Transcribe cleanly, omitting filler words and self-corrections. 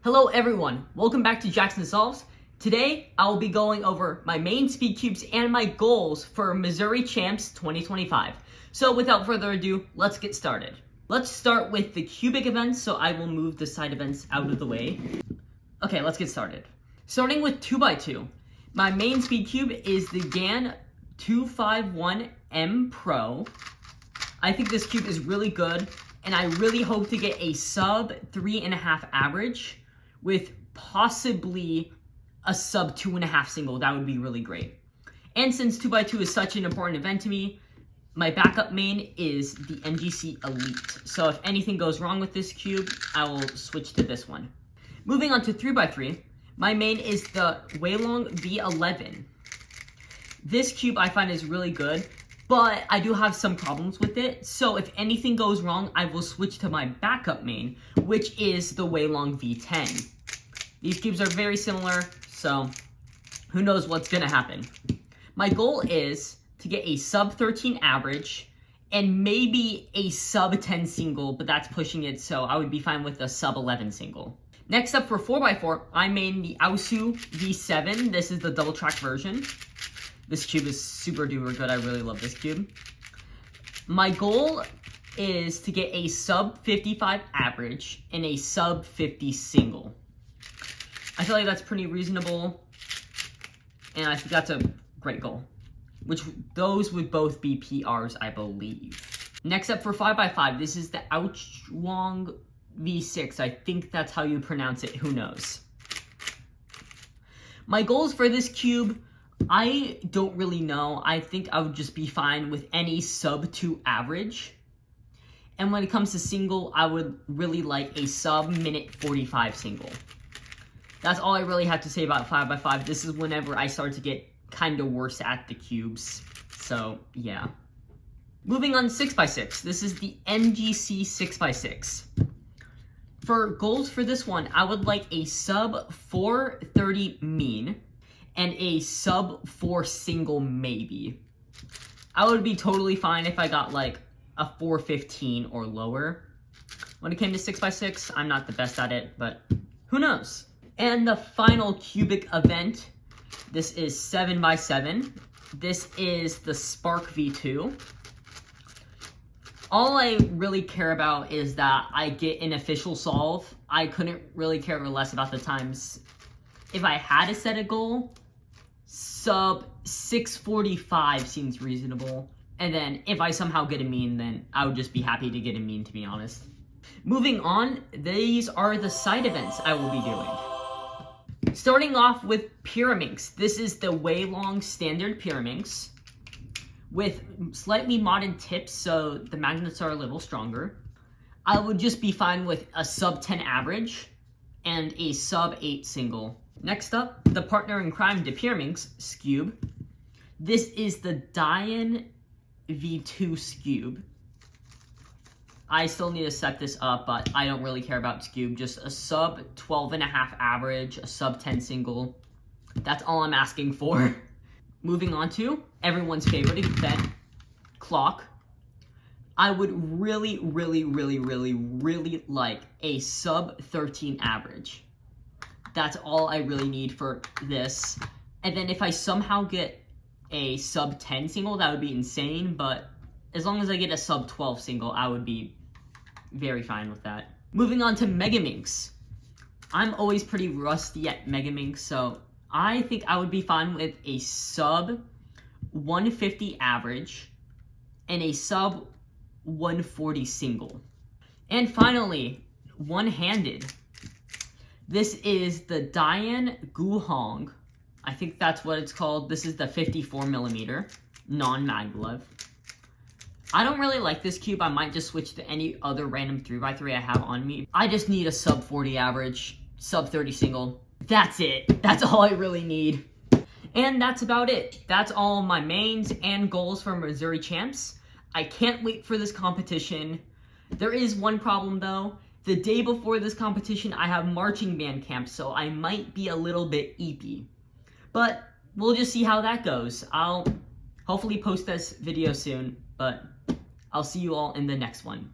Hello everyone, welcome back to Jackson Solves. Today, I will be going over my main speed cubes and my goals for Missouri Champs 2025. So without further ado, let's get started. Let's start with the cubic events, so I will move the side events out of the way. Okay, let's get started. Starting with 2x2, my main speed cube is the GAN 251M Pro. I think this cube is really good, and I really hope to get a sub 3.5 average with possibly a sub 2.5 single. That would be really great. And since 2x2 is such an important event to me, my backup main is the NGC Elite. So if anything goes wrong with this cube, I will switch to this one. Moving on to 3x3, my main is the Weilong V11. This cube I find is really good, but I do have some problems with it. So if anything goes wrong, I will switch to my backup main, which is the Weilong V10. These cubes are very similar, so who knows what's gonna happen. My goal is to get a sub 13 average and maybe a sub 10 single, but that's pushing it, so I would be fine with a sub 11 single. Next up for 4x4, I main the Aosu V7. This is the double track version. This cube is super duper good. I really love this cube. My goal is to get a sub 55 average and a sub 50 single. I feel like that's pretty reasonable, and I think that's a great goal, which those would both be PRs, I believe. Next up for 5x5, this is the Aochuang V6. I think that's how you pronounce it. Who knows? My goals for this cube, I don't really know. I think I would just be fine with any sub 2 average. And when it comes to single, I would really like a sub minute 45 single. That's all I really have to say about 5x5. This is whenever I start to get kind of worse at the cubes. So, yeah. Moving on to 6x6. This is the NGC 6x6. For goals for this one, I would like a sub 430 mean and a sub 4 single maybe. I would be totally fine if I got like a 415 or lower. When it came to 6x6, I'm not the best at it, but who knows? And the final cubic event, this is 7x7. This is the Spark V2. All I really care about is that I get an official solve. I couldn't really care less about the times. If I had to set a goal, sub 645 seems reasonable. And then if I somehow get a mean, then I would just be happy to get a mean, to be honest. Moving on, these are the side events I will be doing. Starting off with Pyraminx. This is the Weilong standard Pyraminx with slightly modded tips, so the magnets are a little stronger. I would just be fine with a sub 10 average and a sub 8 single. Next up, the partner in crime to Pyraminx Scube. This is the Dian V2 Scube. I still need to set this up, but I don't really care about Scube. Just a sub 12.5 average, a sub 10 single. That's all I'm asking for. Moving on to everyone's favorite event, Clock. I would really like a sub 13 average. That's all I really need for this. And then if I somehow get a sub 10 single, that would be insane, but as long as I get a sub 12 single, I would be very fine with that. Moving on to Megaminx. I'm always pretty rusty at Megaminx, so I think I would be fine with a sub 150 average and a sub 140 single. And finally, one-handed. This is the Dian Guhong. I think that's what it's called. This is the 54mm non-maglev. I don't really like this cube. I might just switch to any other random 3x3 I have on me. I just need a sub 40 average, sub 30 single. That's it. That's all I really need. And that's about it. That's all my mains and goals for Missouri Champs. I can't wait for this competition. There is one problem though. The day before this competition, I have marching band camp, so I might be a little bit eepy. But we'll just see how that goes. I'll hopefully post this video soon, but I'll see you all in the next one.